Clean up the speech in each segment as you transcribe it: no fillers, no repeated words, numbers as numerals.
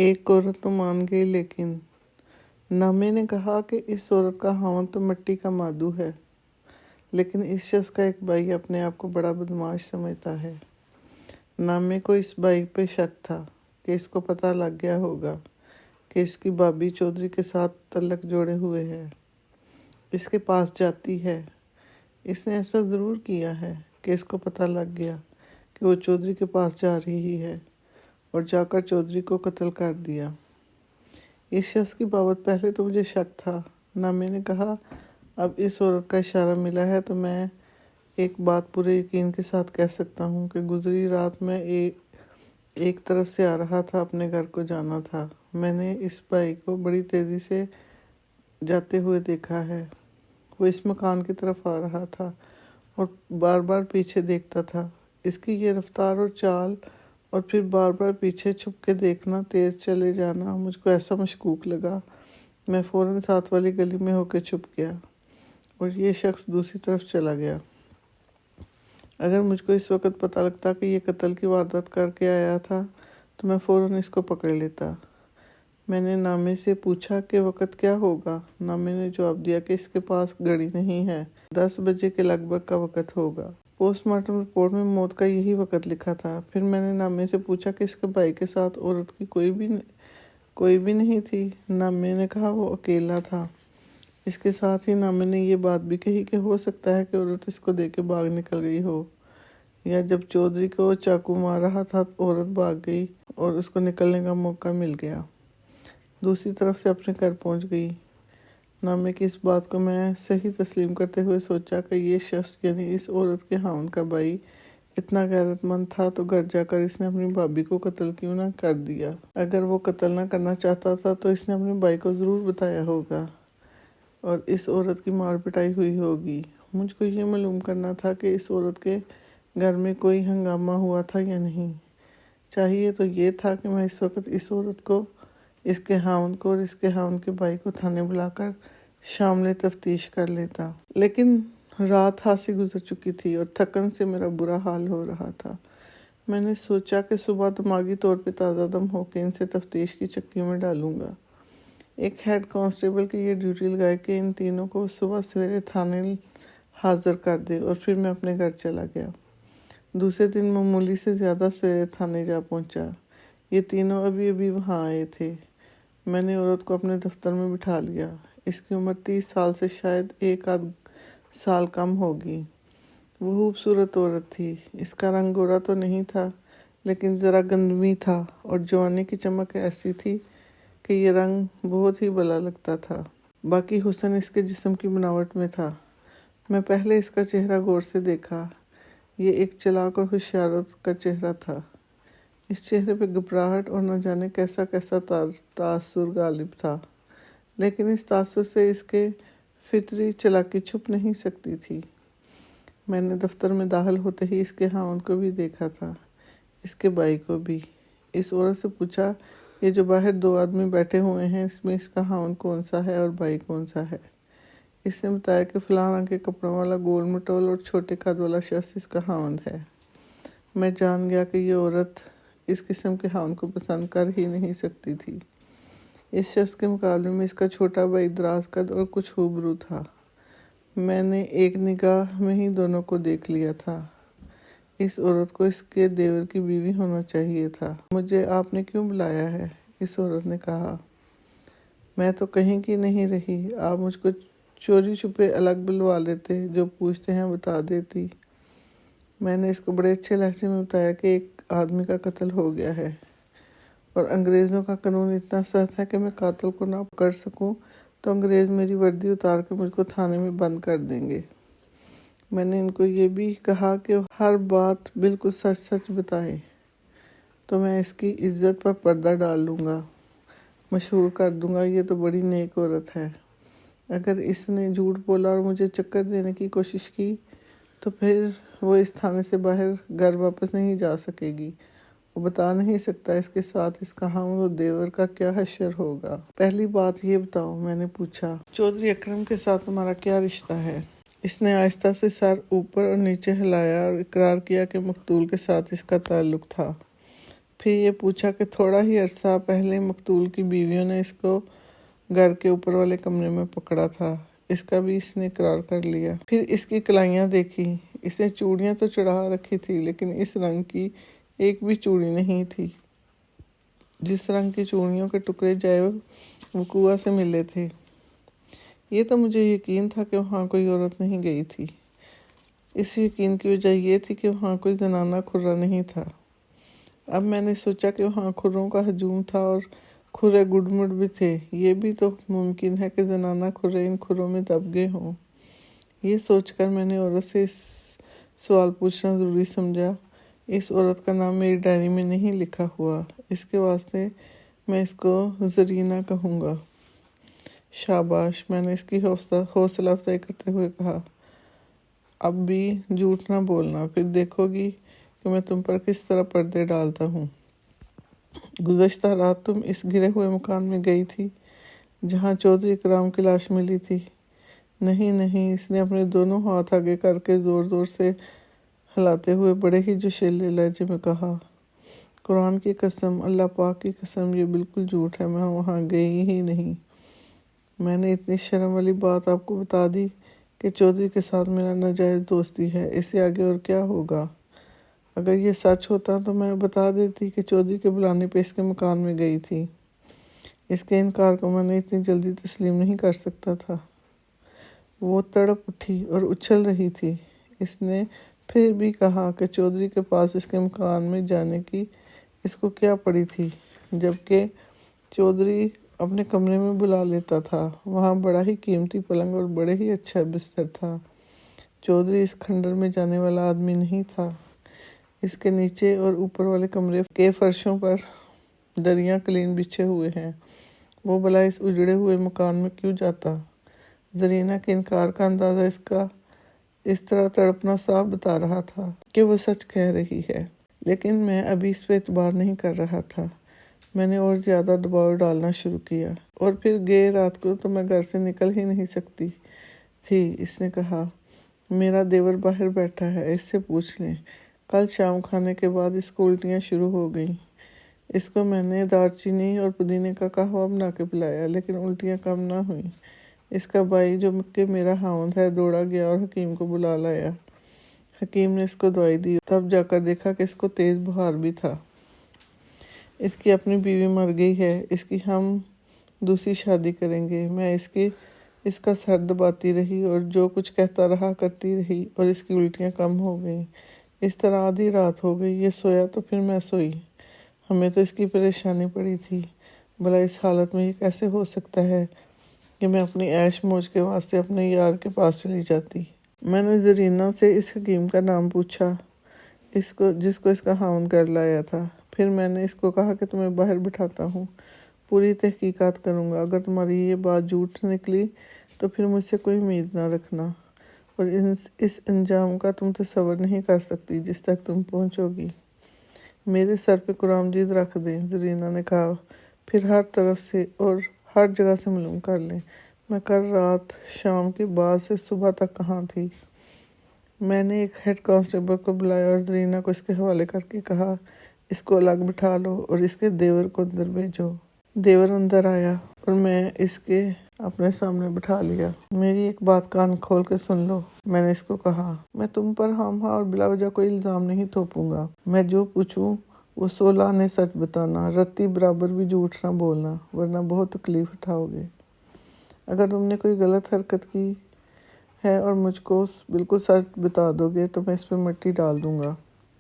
ایک عورت تو مان گئی، لیکن نامے نے کہا کہ اس عورت کا خاوند تو مٹی کا مادو ہے، لیکن اس شخص کا ایک بھائی اپنے آپ کو بڑا بدماش سمجھتا ہے۔ نامے کو اس بھائی پہ شک تھا کہ اس کو پتہ لگ گیا ہوگا کہ اس کی بھابھی چودھری کے ساتھ تعلق جوڑے ہوئے ہے، اس کے پاس جاتی ہے۔ اس نے ایسا ضرور کیا ہے کہ اس کو پتہ لگ گیا کہ وہ چودھری کے پاس جا رہی ہے اور جا کر چودھری کو قتل کر دیا۔ اس شخص کی بابت پہلے تو مجھے شک تھا۔ نامے نے کہا، اب اس عورت کا اشارہ ملا ہے تو میں ایک بات پورے یقین کے ساتھ کہہ سکتا ہوں کہ گزری رات میں ایک طرف سے آ رہا تھا، اپنے گھر کو جانا تھا۔ میں نے اس بھائی کو بڑی تیزی سے جاتے ہوئے دیکھا ہے۔ وہ اس مکان کی طرف آ رہا تھا اور بار بار پیچھے دیکھتا تھا۔ اس کی یہ رفتار اور چال اور پھر بار بار پیچھے چھپ کے دیکھنا، تیز چلے جانا مجھ کو ایسا مشکوک لگا۔ میں فوراً ساتھ والی گلی میں ہو کے چھپ گیا اور یہ شخص دوسری طرف چلا گیا۔ اگر مجھ کو اس وقت پتہ لگتا کہ یہ قتل کی واردات کر کے آیا تھا تو میں فوراً اس کو پکڑ لیتا۔ میں نے نامے سے پوچھا کہ وقت کیا ہوگا۔ نامے نے جواب دیا کہ اس کے پاس گھڑی نہیں ہے، 10 بجے کے لگ بھگ کا وقت ہوگا۔ پوسٹ مارٹم رپورٹ میں موت کا یہی وقت لکھا تھا۔ پھر میں نے نامے سے پوچھا کہ اس کے بھائی کے ساتھ عورت کی کوئی بھی نہیں تھی۔ نامے نے کہا وہ اکیلا تھا۔ اس کے ساتھ ہی نامے نے یہ بات بھی کہی کہ ہو سکتا ہے کہ عورت اس کو دیکھ کے بھاگ نکل گئی ہو، یا جب چودھری کو چاقو مار رہا تھا عورت بھاگ گئی اور اس کو نکلنے کا موقع مل گیا، دوسری طرف سے اپنے گھر پہنچ گئی۔ نامے کی اس بات کو میں صحیح تسلیم کرتے ہوئے سوچا کہ یہ شخص یعنی اس عورت کے خاوند کا بھائی اتنا غیرت مند تھا تو گھر جا کر اس نے اپنی بھابھی کو قتل کیوں نہ کر دیا۔ اگر وہ قتل نہ کرنا چاہتا تھا تو اس نے اپنے بھائی کو ضرور بتایا ہوگا اور اس عورت کی مار پٹائی ہوئی ہوگی۔ مجھ کو یہ معلوم کرنا تھا کہ اس عورت کے گھر میں کوئی ہنگامہ ہوا تھا یا نہیں۔ چاہیے تو یہ تھا کہ میں اس وقت اس عورت کو، اس کے خاوند کو اور اس کے خاوند کے بھائی کو تھانے بلا کر شامل تفتیش کر لیتا، لیکن رات ہاتھ سے گزر چکی تھی اور تھکن سے میرا برا حال ہو رہا تھا۔ میں نے سوچا کہ صبح دماغی طور پہ تازہ دم ہو کے ان سے تفتیش کی چکی میں ڈالوں گا۔ ایک ہیڈ کانسٹیبل کی یہ ڈیوٹی لگائے کہ ان تینوں کو صبح سویرے تھانے حاضر کر دے، اور پھر میں اپنے گھر چلا گیا۔ دوسرے دن معمولی سے زیادہ سویرے تھانے جا پہنچا۔ یہ تینوں ابھی وہاں آئے تھے۔ میں نے عورت کو اپنے دفتر میں بٹھا لیا۔ اس کی عمر 30 سال سے شاید ایک آدھ سال کم ہوگی۔ وہ خوبصورت عورت تھی۔ اس کا رنگ گورا تو نہیں تھا، لیکن ذرا گندمی تھا، اور جوانی کی چمک ایسی تھی کہ یہ رنگ بہت ہی بھلا لگتا تھا۔ باقی حسن اس کے جسم کی بناوٹ میں تھا۔ میں پہلے اس کا چہرہ غور سے دیکھا۔ یہ ایک چالاک اور ہوشیار عورت کا چہرہ تھا۔ اس چہرے پہ گھبراہٹ اور نہ جانے کیسا تاثر غالب تھا، لیکن اس تاثر سے اس کے فطری چالاکی چھپ نہیں سکتی تھی۔ میں نے دفتر میں داخل ہوتے ہی اس کے خاوند کو بھی دیکھا تھا، اس کے بھائی کو بھی۔ اس عورت سے پوچھا، یہ جو باہر 2 آدمی بیٹھے ہوئے ہیں، اس میں اس کا خاوند کون سا ہے اور بھائی کون سا ہے؟ اس نے بتایا کہ فلاں رنگ کے کپڑوں والا گول مٹول اور چھوٹے قد والا شخص اس کا خاوند ہے۔ میں جان گیا کہ یہ عورت اس قسم کے خاوند کو پسند کر ہی نہیں سکتی تھی۔ اس شخص کے مقابلے میں اس کا چھوٹا بھائی دراز قد اور کچھ خوبرو تھا۔ میں نے ایک نگاہ میں ہی دونوں کو دیکھ لیا تھا۔ اس عورت کو اس کے دیور کی بیوی ہونا چاہیے تھا۔ مجھے آپ نے کیوں بلایا ہے؟ اس عورت نے کہا، میں تو کہیں کی نہیں رہی، آپ مجھ کو چوری چھپے الگ بلوا لیتے، جو پوچھتے ہیں بتا دیتی۔ میں نے اس کو بڑے اچھے لہجے میں بتایا کہ ایک آدمی کا قتل ہو گیا ہے اور انگریزوں کا قانون اتنا سخت ہے کہ میں قاتل کو نہ پکڑ سکوں تو انگریز میری وردی اتار کے مجھ کو تھانے میں بند کر دیں گے۔ میں نے ان کو یہ بھی کہا کہ ہر بات بالکل سچ سچ بتائے تو میں اس کی عزت پر پردہ ڈال لوں گا، مشہور کر دوں گا یہ تو بڑی نیک عورت ہے۔ اگر اس نے جھوٹ بولا اور مجھے چکر دینے کی کوشش کی تو پھر وہ اس تھانے سے باہر گھر واپس نہیں جا سکے گی۔ وہ بتا نہیں سکتا اس کے ساتھ اس کا خاوند و دیور کا کیا حشر ہوگا۔ پہلی بات یہ بتاؤ، میں نے پوچھا، چودھری اکرم کے ساتھ تمہارا کیا رشتہ ہے؟ اس نے آہستہ سے سر اوپر اور نیچے ہلایا اور اقرار کیا کہ مقتول کے ساتھ اس کا تعلق تھا۔ फिर ये पूछा कि थोड़ा ही अरसा पहले मकतूल की बीवियों ने इसको घर के ऊपर वाले कमरे में पकड़ा था। इसका भी इसने इकरार कर लिया। फिर इसकी कलाइयाँ देखी। इसने चूड़ियाँ तो चढ़ा रखी थी, लेकिन इस रंग की एक भी चूड़ी नहीं थी जिस रंग की चूड़ियों के टुकड़े जाए वकुआ से मिले थे। ये तो मुझे यकीन था कि वहाँ कोई औरत नहीं गई थी। इस यकीन की वजह ये थी कि वहाँ कोई जनाना खुर्रा नहीं था। अब मैंने सोचा कि वहाँ खुर्रों का हजूम था और खुर्रे गुडमुड भी थे। ये भी तो मुमकिन है कि जनाना खुर्रे इन खुर्रों में दब गए हों। ये सोचकर मैंने औरत से इस सवाल पूछना ज़रूरी समझा। इस औरत का नाम मेरी डायरी में नहीं लिखा हुआ, इसके वास्ते मैं इसको ज़रीना कहूँगा। शाबाश, मैंने इसकी हौसला अफजाई करते हुए कहा। अब भी झूठ ना बोलना, फिर देखोगी कि मैं तुम पर किस तरह पर्दे डालता हूँ। गुज़श्ता रात तुम इस गिरे हुए मकान में गई थी जहाँ चौधरी इकराम की लाश मिली थी? नहीं नहीं, इसने अपने दोनों हाथ आगे करके ज़ोर ज़ोर से हिलाते हुए बड़े ही जोशीले लहजे में कहा। कुरान की कसम, अल्लाह पाक की कसम, ये बिल्कुल झूठ है। मैं वहाँ गई ही नहीं। मैंने इतनी शर्म वाली बात आपको बता दी कि चौधरी के साथ मेरा नाजायज़ दोस्ती है। इससे आगे और क्या होगा? अगर ये सच होता तो मैं बता देती कि चौधरी के बुलाने पे इसके मकान में गई थी। इसके इनकार को मैंने इतनी जल्दी तस्लीम नहीं कर सकता था। वो तड़प उठी और उछल रही थी। इसने फिर भी कहा कि चौधरी के पास इसके मकान में जाने की इसको क्या पड़ी थी, जबकि चौधरी अपने कमरे में बुला लेता था। वहाँ बड़ा ही कीमती पलंग और बड़े ही अच्छा बिस्तर था। चौधरी इस खंडर में जाने वाला आदमी नहीं था। इसके नीचे और ऊपर वाले कमरे के फर्शों पर दरियाँ कलीन बिछे हुए हैं। वो भला इस उजड़े हुए मकान में क्यों जाता? जरीना के इनकार का अंदाज़ा इसका इस तरह तड़पना साफ बता रहा था कि वो सच कह रही है, लेकिन मैं अभी इस पर एतबार नहीं कर रहा था। मैंने और ज़्यादा दबाव डालना शुरू किया। और फिर गए रात को तो मैं घर से निकल ही नहीं सकती थी। इसने कहा, मेरा देवर बाहर बैठा है, इससे पूछ लें। कल शाम खाने के बाद इसको उल्टियाँ शुरू हो गईं। इसको मैंने दालचीनी और पुदीने का कहवा बना के पिलाया, लेकिन उल्टियाँ कम ना हुई। इसका भाई जो कि मेरा हाउंद है दौड़ा गया और हकीम को बुला लाया। हकीम ने इसको दवाई दी, तब जाकर देखा कि इसको तेज़ बुखार भी था। इसकी अपनी बीवी मर गई है। इसकी हम दूसरी शादी करेंगे। मैं इसका सर दबाती रही और जो कुछ कहता रहा करती रही और इसकी उल्टियाँ कम हो गई। इस तरह आधी रात हो गई। ये सोया तो फिर मैं सोई। हमें तो इसकी परेशानी पड़ी थी। भला इस हालत में ये कैसे हो सकता है कि मैं अपनी ऐश मौज के वास्ते अपने यार के पास चली जाती। मैंने जरीना से इस हकीम का नाम पूछा, जिसको इसका हाउंद कर लाया था। फिर मैंने इसको कहा कि तुम्हें बाहर बिठाता हूँ, पूरी तहकीकात करूँगा। अगर तुम्हारी ये बात झूठ निकली तो फिर मुझसे कोई उम्मीद ना रखना, और इस अंजाम का तुम तसव्वुर नहीं कर सकती जिस तक तुम पहुँचोगी। मेरे सर पे कुरामजीद रख दें, जरीना ने कहा। फिर हर तरफ से और हर जगह से मालूम कर लें मैं कल रात शाम के बाद से सुबह तक कहाँ थी। मैंने एक हेड कांस्टेबल को बुलाया और जरीना को इसके हवाले करके कहा, इसको अलग बिठा लो और इसके देवर को अंदर भेजो। देवर अंदर आया और मैं इसके अपने सामने बिठा लिया। मेरी एक बात कान खोल के सुन लो, मैंने इसको कहा। मैं तुम पर हम और बिला वजह कोई इल्ज़ाम नहीं थोपूंगा। मैं जो पूछूं वो 16 आने सच बताना, रत्ती बराबर भी झूठ ना बोलना, वरना बहुत तकलीफ उठाओगे। अगर तुमने कोई गलत हरकत की है और मुझको बिल्कुल सच बता दोगे तो मैं इस पर मिट्टी डाल दूंगा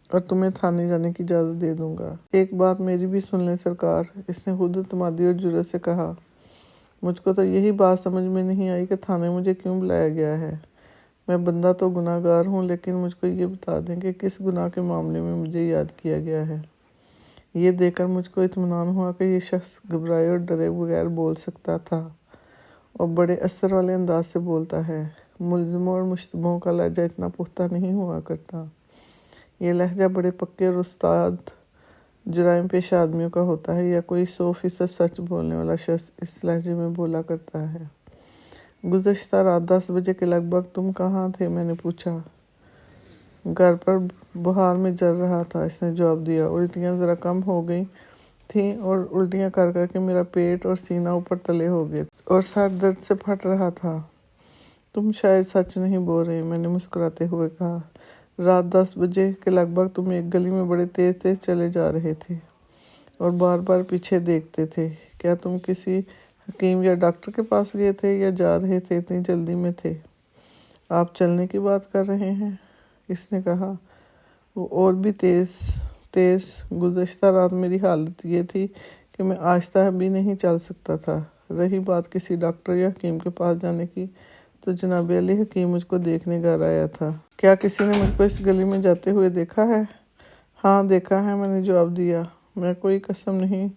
और तुम्हें थाने जाने की इजाज़त दे दूंगा। एक बात मेरी भी सुन लें सरकार, इसने खुद एतमादी और जुर्रत से कहा। मुझको तो यही बात समझ में नहीं आई कि थाने मुझे क्यों बुलाया गया है। मैं बंदा तो गुनाहगार हूँ, लेकिन मुझको ये बता दें कि किस गुनाह के मामले में मुझे याद किया गया है। ये देखकर मुझको इत्मीनान हुआ कि ये शख्स घबराए और डरे बगैर बोल सकता था और बड़े असर वाले अंदाज से बोलता है। मुल्ज़िमों और मुश्तबहों का लहजा इतना पुख्ता नहीं हुआ करता। ये लहजा बड़े पक्के और उस्ताद जुराइम पेश आदमियों का होता है, या कोई 100% सच बोलने वाला शख्स इस लहजे में बोला करता है। गुज़श्ता रात 10 बजे के लगभग तुम कहाँ थे, मैंने पूछा। घर पर बुखार में जल रहा था। इसने जवाब दिया। उल्टियाँ ज़रा कम हो गई थी और उल्टियाँ कर कर के मेरा पेट और सीना ऊपर तले हो गए और सर दर्द से फट रहा था। तुम शायद सच नहीं बोल रही, मैंने मुस्कुराते हुए कहा। रात 10 बजे के लगभग तुम एक गली में बड़े तेज तेज चले जा रहे थे और बार बार पीछे देखते थे। क्या तुम किसी हकीम या डॉक्टर के पास गए थे या जा रहे थे? इतनी जल्दी में थे? आप चलने की बात कर रहे हैं? इसने कहा। वो और भी तेज। गुज़श्ता रात मेरी हालत ये थी कि मैं आहिस्ता भी नहीं चल सकता था। रही बात किसी डॉक्टर या हकीम के पास जाने की, तो जनाब अली हकीम मुझको देखने घर आया था। क्या किसी ने मुझको इस गली में जाते हुए देखा है? हाँ, देखा है, मैंने जवाब दिया। मैं कोई कसम नहीं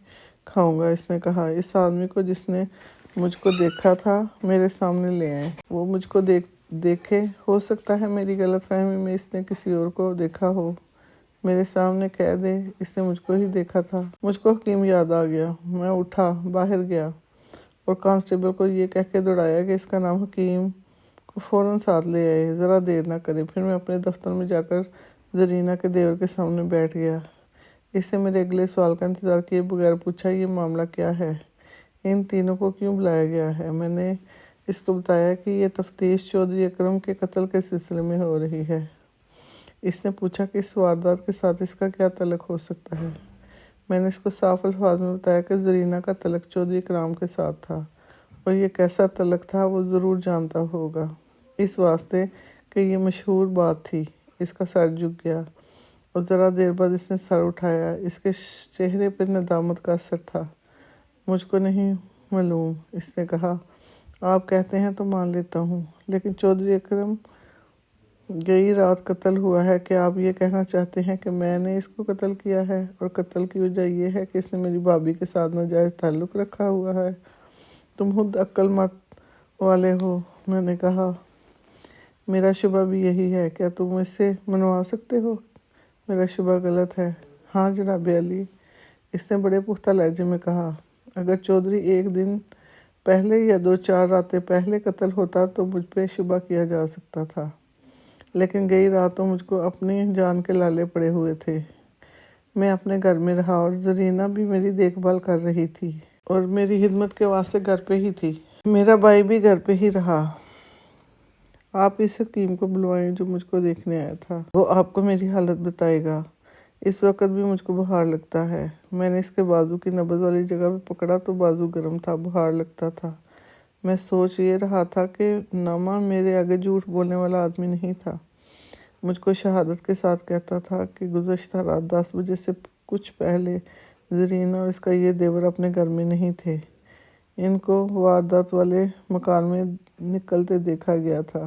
खाऊंगा, इसने कहा। इस आदमी को जिसने मुझको देखा था मेरे सामने ले आए। वो मुझको देखे। हो सकता है मेरी गलतफहमी में इसने किसी और को देखा हो। मेरे सामने कह दे इसने मुझको ही देखा था। मुझको हकीम याद आ गया। मैं उठा, बाहर गया और कांस्टेबल को ये कह के दौड़ाया कि इसका नाम हकीम को फ़ौरन साथ ले आए, ज़रा देर ना करे। फिर मैं अपने दफ्तर में जाकर जरीना के देवर के सामने बैठ गया। इससे मेरे अगले सवाल का इंतज़ार किए बगैर पूछा, ये मामला क्या है? इन तीनों को क्यों बुलाया गया है? मैंने इसको बताया कि ये तफ्तीश चौधरी अकरम के कत्ल के सिलसिले में हो रही है। इसने पूछा कि इस वारदात के साथ इसका क्या तल्लुक़ हो सकता है। मैंने इसको साफ अल्फाज में बताया कि जरीना का तल्लुक़ चौधरी इकराम के साथ था और ये कैसा तल्लुक़ था वो ज़रूर जानता होगा, इस वास्ते कि ये मशहूर बात थी। इसका सर झुक गया और ज़रा देर बाद इसने सर उठाया। इसके चेहरे पर नदामत का असर था। मुझको नहीं मालूम, इसने कहा। आप कहते हैं तो मान लेता हूँ, लेकिन चौधरी अकरम गई रात कत्ल हुआ है। क्या आप ये कहना चाहते हैं कि मैंने इसको कत्ल किया है और कत्ल की वजह यह है कि इसने मेरी भाभी के साथ नाजायज़ ताल्लुक़ रखा हुआ है? तुम खुद अक्लमंद वाले हो, मैंने कहा। मेरा शुबा भी यही है। क्या तुम इससे मनवा सकते हो? मेरा शुबा गलत है। हाँ जनाब अली, इसने बड़े पुख्ता लहजे में कहा। अगर चौधरी एक दिन पहले या 2-4 रातें पहले कत्ल होता तो मुझ पे शुबा किया जा सकता था, लेकिन गई रात तो मुझको अपनी जान के लाले पड़े हुए थे। मैं अपने घर में रहा और जरीना भी मेरी देखभाल कर रही थी और मेरी खिदमत के वास्ते घर पे ही थी। मेरा भाई भी घर पे ही रहा। आप इस हकीम को बुलवाएं जो मुझको देखने आया था, वो आपको मेरी हालत बताएगा। इस वक्त भी मुझको बुखार लगता है। मैंने इसके बाजू की नब्ज़ वाली जगह पे पकड़ा तो बाजू गर्म था, बुखार लगता था। मैं सोच ये रहा था कि नामा मेरे आगे झूठ बोलने वाला आदमी नहीं था। मुझको शहादत के साथ कहता था कि गुज़श्ता रात 10 बजे से कुछ पहले जरीना और इसका ये देवर अपने घर में नहीं थे। इनको वारदात वाले मकान में निकलते देखा गया था।